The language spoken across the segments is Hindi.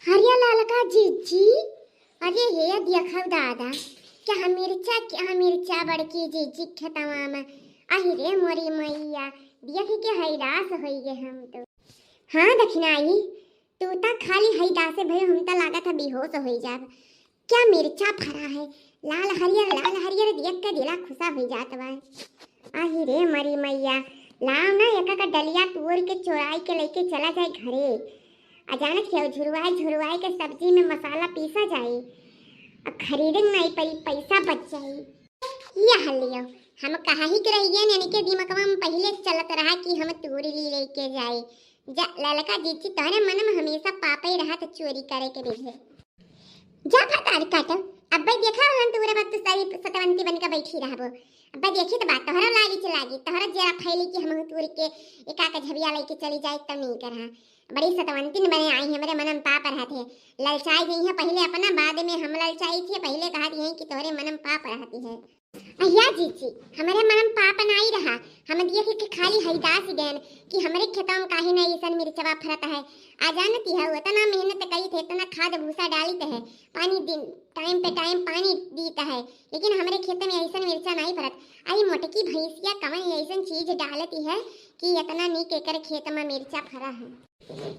हरिया लाल का जीजी। अरे हे देखो दादा क्या मिर्चा बड़की जीजी खेतवा में। अहिरे मोरी मैया देख के हैरास होई गे हम तो। हाँ दखनाई तू ता खाली हैरास भई हम ता लागत है बेहोश होई जाब। क्या मिर्चा फरा है लाल हरियर देख के दिला खुशा हो जात बा। अहिरे मोरी मैया लाव ना एक का डलिया तोड़ के चोराई के लेके चला जाए घरे। अचानक से झुरवाई के सब्जी में मसाला पीसा जाए। अब खरीदे नहीं पैसा बच जाए। ये हलियो हम कहा ही के रहिए ने के दिमागवा में पहले चलत रहा कि हम तोड़ ली लेके जाए। जा ललका जीची तोरे मन में हमेशा पापा ही रहा तो चोरी करे के रहे। जा फटार काटो अब भाई देखा हम तोरे बात तो सारी सतवंती बन के बैठी रहबो। अब देखी तो बात तोहरा लागी तोहरा जरा फैली कि हम तोड़ के एका का झबिया लेके चली जाए तब नहीं करहा। बड़ी सतवंतिन बने आई हमारे मन में पाप रहते ललचाई गई है पहले अपना बाद में हम ललचाई थी पहले कहा दी है कि तोरे मन में पाप रहती है। अहिया जीजी हमारे मन में पाप नहीं रहा हम देख के खाली हैदास गए कि हमारे खेतों में काहे नहीं ऐसा मिर्चवा फरता है। आ जानती है इतना मेहनत करी थे इतना खाद भूसा डाली है पानी दिन टाइम पे टाइम पानी दीता है लेकिन हमारे खेत में ऐसा मिर्चा नहीं फरत। आई मोटकी भैंसिया कमल ऐसा चीज डालती है कि इतना नहीं केकर खेत में मिर्चा फरा है।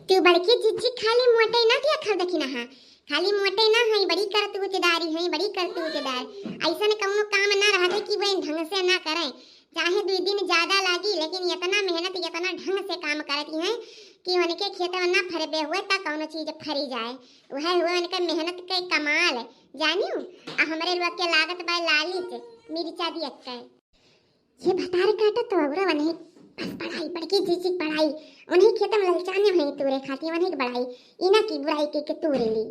तू बड़की जीजी खाली मोटे ना क्या खा दखिना है खाली मोटे ना है बड़ी करतूतदारी है बड़ी करतूतदार ऐसा कौनो काम ना रहा कि वह ढंग से ना करे चाहे 2 दिन ज्यादा लागी लेकिन इतना मेहनत इतना ढंग से काम करती है कि उनके खेत में ना फरबे हुए ता कौनो चीज फरी जाए वह हुए उनके मेहनत के कमाल जानियो। हमारे लोग के लागत बा लालिच मिर्चा दी अक्का ये भतार काटा तो औरा नहीं बस पढ़ाई बड़की जीजी पढ़ाई उन्हें खेत में ललचाने हैं तोरे खाती उन्हें की बढ़ाई इना की बुराई के तोरे ली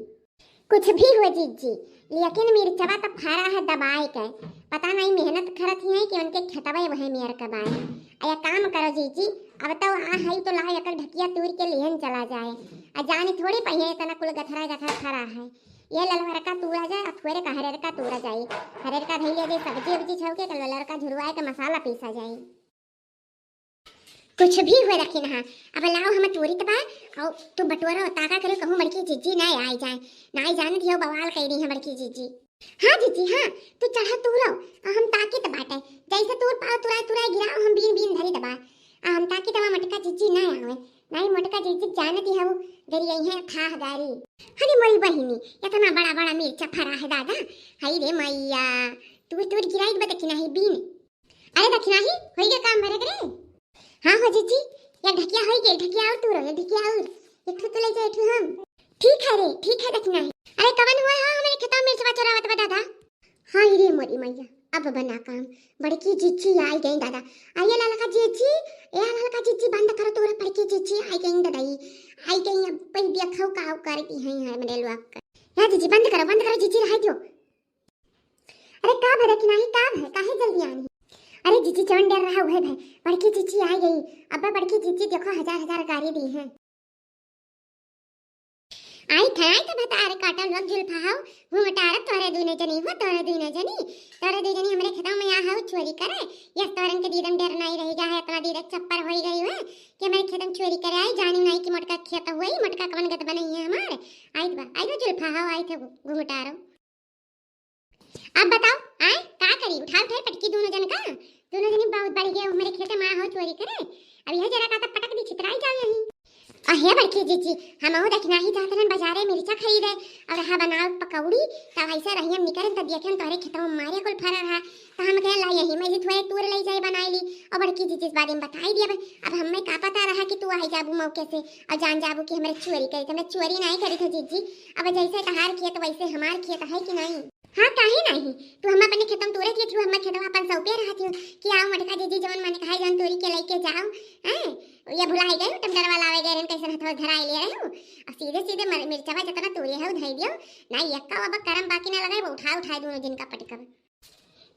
कुछ भी हो जीजी लेकिन मिर्चवा तो फरा है दबाए के पता नहीं मेहनत करत ही है कि उनके खेतवा वह मेर कबाए। अया काम करो जीजी अब तो आ है तो ला एक ढकिया तोड़ के लेहन चला जाए आ जाने थोड़ी पहिए इतना कुल गथरा फरा है ये ललवर का तोड़ा जाए अथवेरे का हरेर का तोड़ा जाए हरेर का धैले दे सब्जी उब्जी छौके के ललवर का झुरवाए के मसाला पीसा जाए कुछ भी हुए रखी ना। अब लाओ हम तोरी तबा और तू बटोरा ताका करे कहूं बड़की जीजी ना आई जाए ना आई जाने दियो बवाल कह रही है बड़की जीजी। हां जीजी हां तू चढ़ा तूरो हम ताके त बाटे जैसे तूर पाव तुराई गिराओ हम बीन बीन धरी दबा हम ताके तबा मटका जीजी ना आवे नहीं मटका जीजी जाने दी हूं गरी आई है था गारी। हनी मोरी बहिनी इतना बड़ा बड़ा मिर्चा फरा है दादा हाय रे मैया तू गिराई बता कि नहीं बीन अरे दखना ही होई के काम भरे करे। हाँ हो जीजी या ढकिया होई गेल ढकिया और तूरो ढकिया और एक तो ले जाए तू हम ठीक है दखना है। अरे कवन हुआ हां हमारे खेत में मिर्चवा चोरावत बा दादा। हां रे मोरी मैया अब बना काम बड़की जीजी आई गई दादा आइए ललका जीजी ए ललका जीजी बंद करो तोरा बड़की जीजी आई गई दादाई आई गई अब पे देखो का करती है मेरे लोग या जीजी बंद करो जीजी रह दो। अरे का भरे कि नहीं का है काहे जल्दी आनी अरे जीजी चवन डर रहा है भाई बड़की जीजी आ गई अब बड़की जीजी देखो हजार गाड़ी दी है आई था बता अरे काटा लोग जुल्फा हाउ हूं मटार तोरे दुने जनी तोरे दुने जनी हमरे खेतों में आ हाउ चोरी करे यस तोरन के दीदम डर नहीं रही जा है इतना दीद चप्पर होई गई है कि मेरे खेतों चोरी करे आई जानी नहीं कि मटका खेत हुई मटका कवन गत बनई है हमारे आई जुल्फा हाउ आई थे घुमटारो। अब बताओ आए का करी उठा पटकी दोनों जनी बहुत बढ़ गए मेरे खेत में हो चोरी करे अब यह जरा का पटक दी छितराई जाए नहीं। अहे बड़की जीजी हम हो देखना ही जाते हैं बाजारे मिर्चा खरीदे और हा बनाओ पकौड़ी तब ऐसे रही हम निकल तब देखे तोरे खेतों में मारे कुल फरा रहा तो हम कह ला यही मैं थोड़े तूर ले जाए बनाई ली और बड़की जीजी इस बारे में बताई दिया अब हमें का पता रहा कि तू आई जाबू मौके से और जान जाबू कि हमारे चोरी करी तो मैं चोरी नहीं करी थी जीजी अब जैसे तहार खेत वैसे हमार खेत है कि नहीं। हाँ काहे नहीं तू हम अपने खेतम तोरे के थ्रू हम खेतवा अपन सौंपे रहा थी कि आओ मटका जीजी जवन माने कहाई जवन तोरी के लेके जाओ हैं ये भुलाई गए टम डरवा लावे गए रन कैसे हथवा धराई ले रहे हो और सीधे मिर्चवा जतना तोरे है धई दियो ना यक्का अब करम बाकी ना लगाए उठा दोनों दिन का पटकब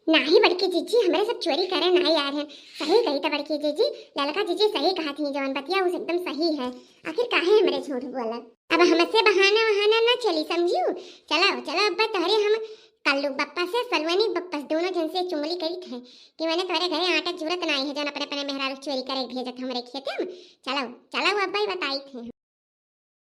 नहीं बड़की जीजी हमारे सब चोरी करे ना यार है सही कही तो बड़की जीजी ललका जीजी सही कहा थी जवन बतिया उस एकदम सही है आखिर काहे हमारे झूठ बोला अब हमसे बहाना ना चली समझियो। चलो अब तोरे हम कल्लू बप्पा से सलवनी बप्पा दोनों जन से चुंगली करी थे कि मैंने तोरे घरे आटा जरूरत नहीं है जन अपने मेहरारू चोरी करे भेजत हमरे खेते में चलो अब भाई बताई थे।